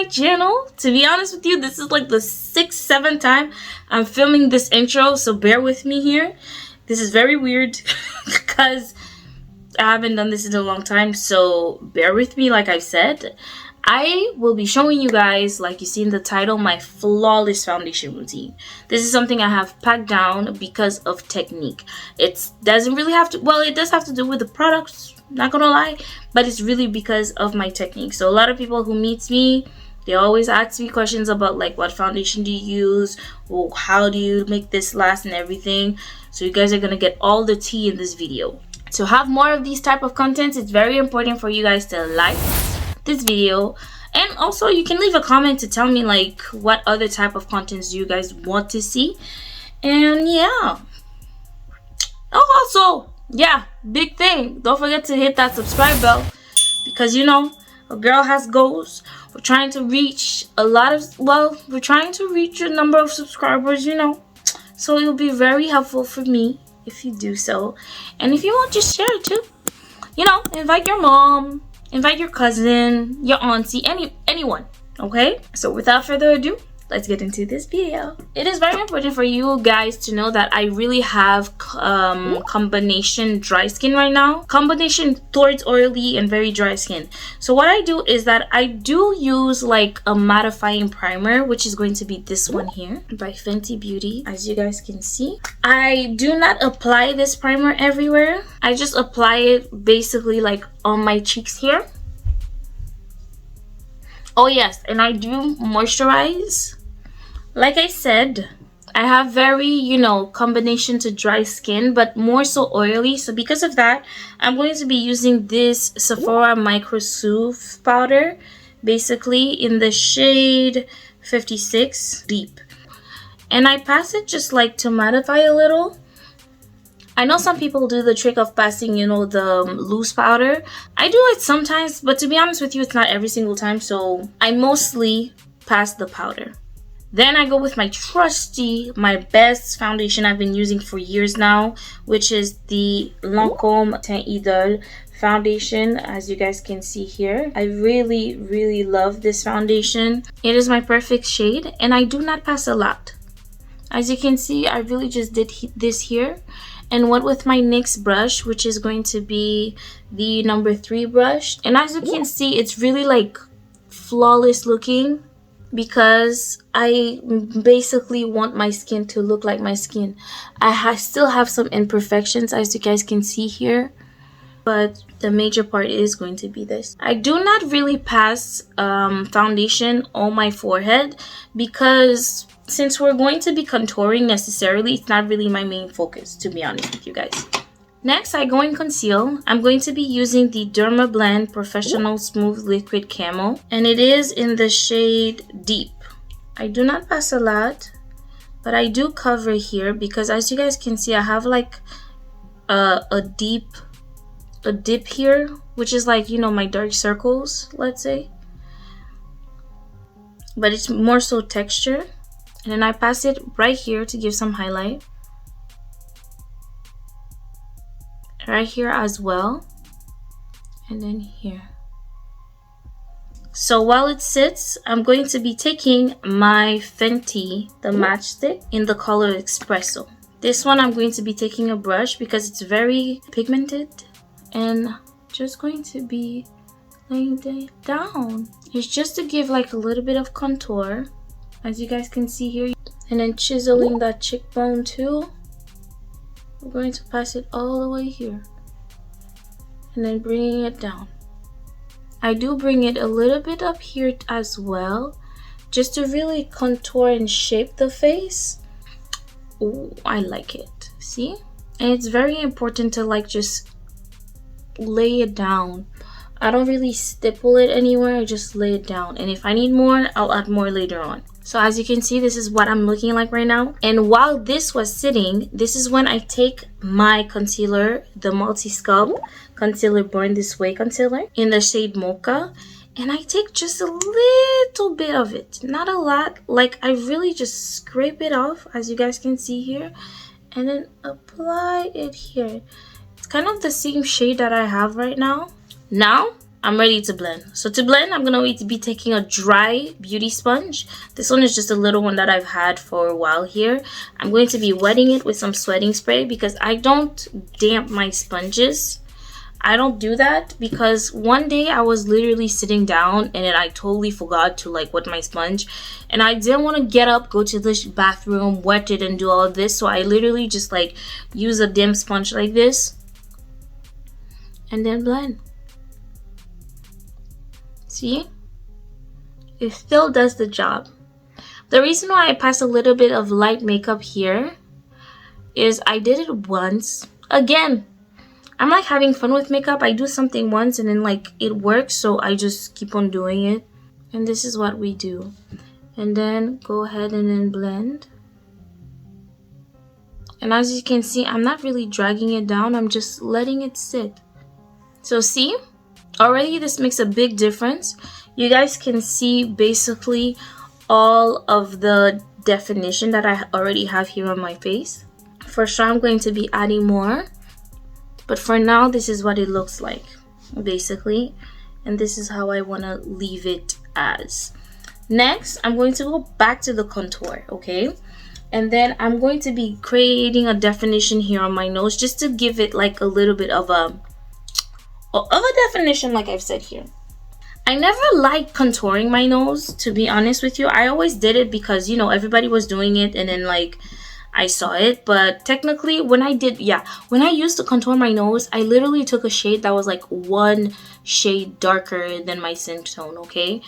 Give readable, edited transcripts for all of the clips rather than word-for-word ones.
channel. To be honest with you, this is like the 6th, 7th time I'm filming this intro, so bear with me here. This is very weird because I haven't done this in a long time, so bear with me. Like I said, I will be showing you guys, like you see in the title, my flawless foundation routine. This is something I have packed down because of technique. It doesn't really have to, well, it does have to do with the products, not gonna lie, but it's really because of my technique. So a lot of people who meet me, they always ask me questions about like, what foundation do you use, or how do you make this last and everything. So you guys are gonna get all the tea in this video. To have more of these type of contents, it's very important for you guys to like this video, and also you can leave a comment to tell me like what other type of contents you guys want to see. And yeah, oh, also, yeah, big thing, don't forget to hit that subscribe bell, because you know, a girl has goals. We're trying to reach a lot of, well, we're trying to reach a number of subscribers, you know, so it'll be very helpful for me if you do so. And if you want, just share it too, you know, invite your mom, invite your cousin, your auntie, anyone. Okay, so without further ado, let's get into this video. It is very important for you guys to know that I really have combination dry skin right now. Combination towards oily and very dry skin. So what I do is that I do use like a mattifying primer, which is going to be this one here by Fenty Beauty. As you guys can see, I do not apply this primer everywhere. I just apply it basically like on my cheeks here. Oh yes, and I do moisturize. Like I said, I have very, you know, combination to dry skin, but more so oily. So because of that, I'm going to be using this Sephora Micro Soothe powder, basically in the shade 56 Deep. And I pass it just like to mattify a little. I know some people do the trick of passing, you know, the loose powder. I do it sometimes, but to be honest with you, it's not every single time. So I mostly pass the powder. Then I go with my trusty, my best foundation I've been using for years now, which is the Lancome Teint Idole foundation, as you guys can see here. I really love this foundation. It is my perfect shade, and I do not pass a lot. As you can see, I really just did this here and went with my NYX brush, which is going to be the number 3 brush. And as you can see, it's really like flawless looking, because I basically want my skin to look like my skin. I still have some imperfections, as you guys can see here, but the major part is going to be this. I do not really pass foundation on my forehead, because since we're going to be contouring necessarily, it's not really my main focus, to be honest with you guys. Next, I go and conceal. I'm going to be using the Dermablend Professional Smooth Liquid Camo, and it is in the shade Deep. I do not pass a lot, but I do cover here, because as you guys can see, I have like a dip here, which is like, you know, my dark circles, let's say, but it's more so texture. And then I pass it right here to give some highlight. Right here as well. And then here. So while it sits, I'm going to be taking my Fenty, the matchstick, in the color Espresso. This one I'm going to be taking a brush because it's very pigmented. And just going to be laying it down. It's just to give like a little bit of contour, as you guys can see here, and then chiseling that cheekbone too. We're going to pass it all the way here, and then bringing it down. I do bring it a little bit up here as well, just to really contour and shape the face. Oh, I like it. See? And it's very important to like just lay it down. I don't really stipple it anywhere, I just lay it down, and if I need more, I'll add more later on. So as you can see, this is what I'm looking like right now. And while this was sitting, this is when I take my concealer, the Multi-Sculpt Concealer Born This Way concealer in the shade Mocha, and I take just a little bit of it, not a lot, like I really just scrape it off, as you guys can see here, and then apply it here. It's kind of the same shade that I have right now. Now I'm ready to blend. So to blend, I'm gonna be taking a dry beauty sponge. This one is just a little one that I've had for a while here. I'm going to be wetting it with some sweating spray because I don't damp my sponges. I don't do that because one day I was literally sitting down and then I totally forgot to like wet my sponge, and I didn't want to get up, go to the bathroom, wet it, and do all of this. So I literally just like use a damp sponge like this and then blend. See? It still does the job. The reason why I pass a little bit of light makeup here is I did it once. Again, I'm like having fun with makeup. I do something once and then like it works, so I just keep on doing it. And this is what we do. And then go ahead and then blend. And as you can see, I'm not really dragging it down. I'm just letting it sit. So see, already this makes a big difference. You guys can see basically all of the definition that I already have here on my face. For sure, I'm going to be adding more. But for now, this is what it looks like, basically. And this is how I want to leave it as. Next, I'm going to go back to the contour, okay? And then I'm going to be creating a definition here on my nose just to give it like a little bit of a definition, like I've said here. I never liked contouring my nose, to be honest with you. I always did it because, you know, everybody was doing it and then like I saw it. But technically when I used to contour my nose, I literally took a shade that was like one shade darker than my skin tone, okay?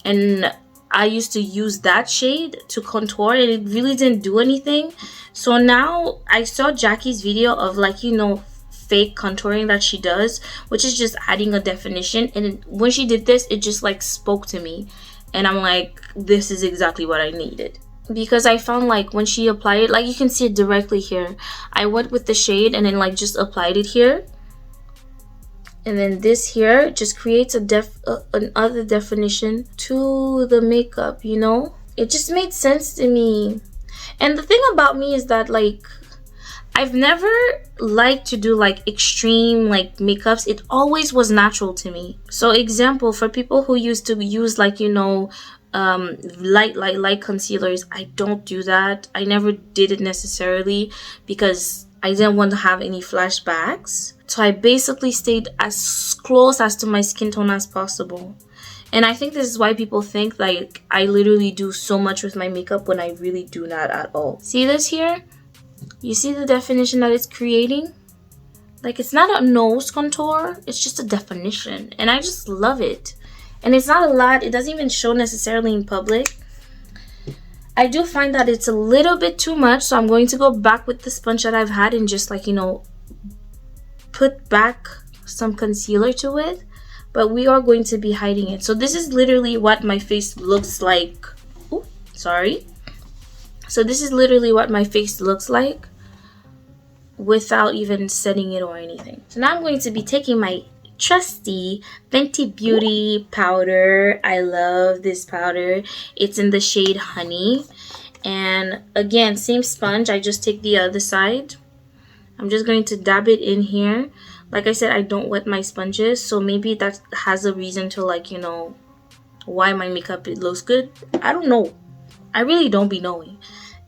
And I used to use that shade to contour and it really didn't do anything. So now I saw Jackie's video of like, you know, fake contouring that she does, which is just adding a definition. And when she did this, it just like spoke to me. And I'm like, this is exactly what I needed. Because I found like when she applied it, like you can see it directly here. I went with the shade and then like just applied it here. And then this here just creates another definition to the makeup, you know? It just made sense to me. And the thing about me is that like, I've never liked to do like extreme like makeups. It always was natural to me. So example, for people who used to use like, you know, light concealers, I don't do that. I never did it necessarily because I didn't want to have any flashbacks. So I basically stayed as close as to my skin tone as possible. And I think this is why people think like I literally do so much with my makeup when I really do not at all. See this here? You see the definition that it's creating? Like it's not a nose contour, it's just a definition. And I just love it. And it's not a lot, it doesn't even show necessarily in public. I do find that it's a little bit too much, so I'm going to go back with the sponge that I've had and just like, you know, put back some concealer to it. But we are going to be hiding it. So this is literally what my face looks like. Ooh, sorry. So this is literally what my face looks like without even setting it or anything. So now I'm going to be taking my trusty Fenty Beauty powder. I love this powder. It's in the shade Honey. And again, same sponge. I just take the other side. I'm just going to dab it in here. Like I said, I don't wet my sponges. So maybe that has a reason to like, you know, why my makeup it looks good. I don't know. I really don't be knowing.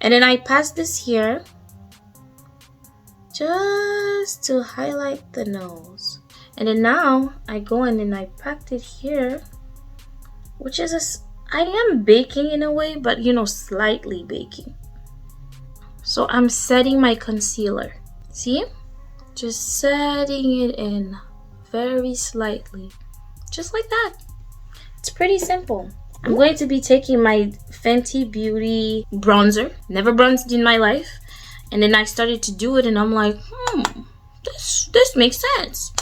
And then I pass this here just to highlight the nose. And then now I go in and I packed it here, which is I am baking in a way, but you know, slightly baking. So I'm setting my concealer. See? Just setting it in very slightly. Just like that. It's pretty simple. I'm going to be taking my Fenty Beauty bronzer. Never bronzed in my life. And then I started to do it and I'm like, this makes sense.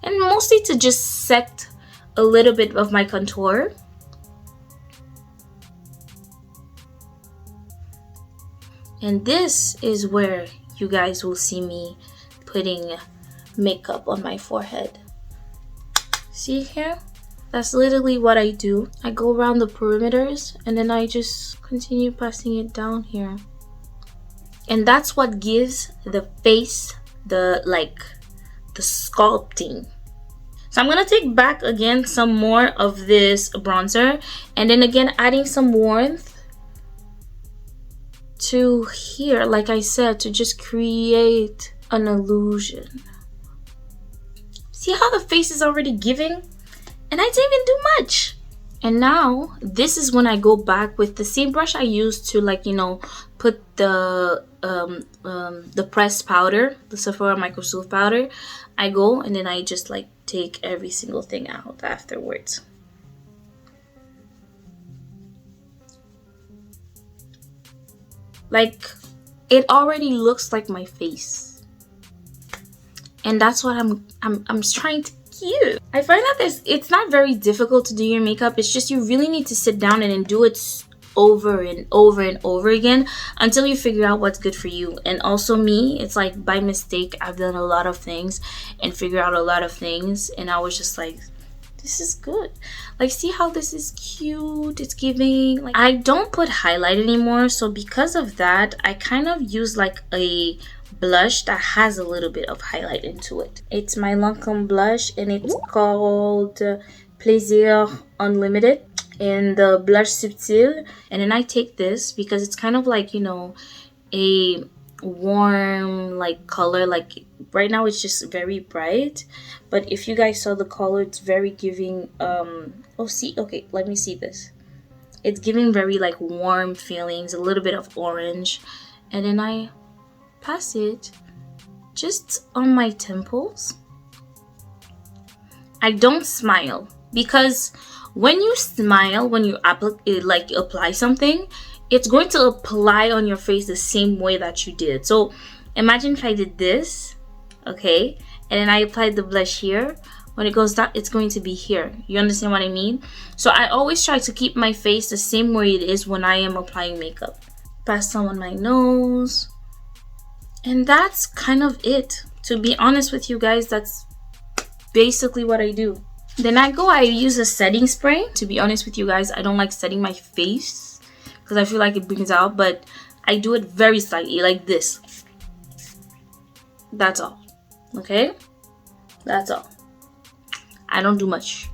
And mostly to just set a little bit of my contour. And this is where you guys will see me putting makeup on my forehead. See here? That's literally what I do. I go around the perimeters and then I just continue passing it down here. And that's what gives the face the sculpting. So I'm going to take back again some more of this bronzer. And then again, adding some warmth to here, like I said, to just create an illusion. See how the face is already giving? And I didn't even do much. And now, this is when I go back with the same brush I used to, like, you know, put the pressed powder, the Sephora Micro Smooth powder. I go and then I just, like, take every single thing out afterwards. Like, it already looks like my face. And that's what I'm trying to cute. I find that it's not very difficult to do your makeup. It's just you really need to sit down and then do it over and over and over again until you figure out what's good for you. And also me, it's like by mistake I've done a lot of things and figure out a lot of things, and I was just like, this is good. Like, see how this is cute? It's giving. Like, I don't put highlight anymore, so because of that I kind of use like a blush that has a little bit of highlight into it. It's my Lancome blush and it's called Plaisir Unlimited in the blush subtil. And then I take this because it's kind of like, you know, a warm like color. Like right now it's just very bright, but if you guys saw the color, it's very giving oh, see, okay, let me see this. It's giving very like warm feelings, a little bit of orange, and then I pass it just on my temples. I don't smile because when you smile, when you apply something, it's going to apply on your face the same way that you did. So imagine if I did this, okay, and then I applied the blush here. When it goes down, it's going to be here. You understand what I mean? So I always try to keep my face the same way it is when I am applying makeup. Pass some on my nose. And that's kind of it. To be honest with you guys, that's basically what I do. Then I use a setting spray. To be honest with you guys, I don't like setting my face because I feel like it brings out, but I do it very slightly, like this. That's all. Okay? That's all. I don't do much.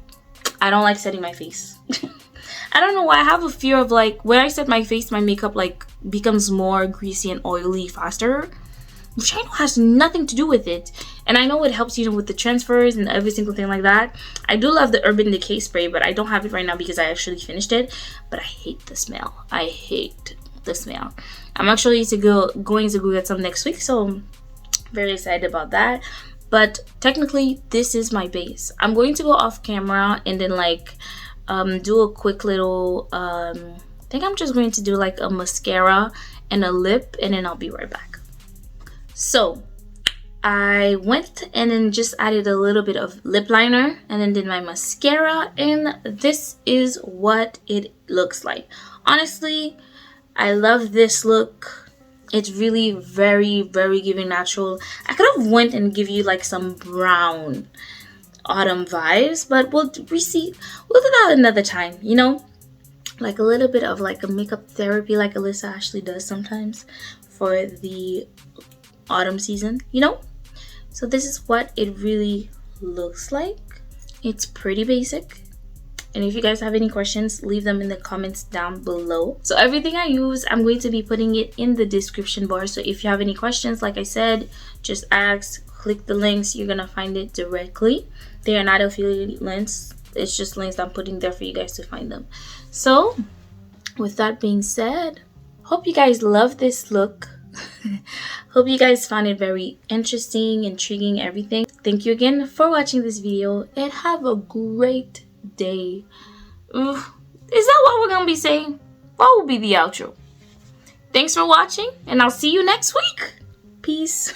I don't like setting my face. I don't know why. I have a fear of like, when I set my face, my makeup like becomes more greasy and oily faster, which I know has nothing to do with it. And I know it helps, you know, with the transfers and every single thing like that. I do love the Urban Decay spray, but I don't have it right now because I actually finished it. But I hate the smell. I hate the smell. I'm actually going to go get some next week, so I'm very excited about that. But technically, this is my base. I'm going to go off camera and then like do a quick little, I think I'm just going to do like a mascara and a lip, and then I'll be right back. So I went and then just added a little bit of lip liner and then did my mascara, and this is what it looks like. Honestly, I love this look. It's really very, very giving natural. I could have went and give you like some brown autumn vibes, but we'll do that another time, you know? Like a little bit of like a makeup therapy like Alyssa Ashley does sometimes for the autumn season, you know? So this is what it really looks like. It's pretty basic. And if you guys have any questions, leave them in the comments down below. So everything I use, I'm going to be putting it in the description bar. So if you have any questions, like I said, just ask, click the links. You're going to find it directly. They are not affiliate links. It's just links I'm putting there for you guys to find them. So with that being said, hope you guys love this look. Hope you guys found it very interesting, intriguing, everything. Thank you again for watching this video and have a great day. Is that what we're gonna be saying? What will be the outro? Thanks for watching, and I'll see you next week. Peace.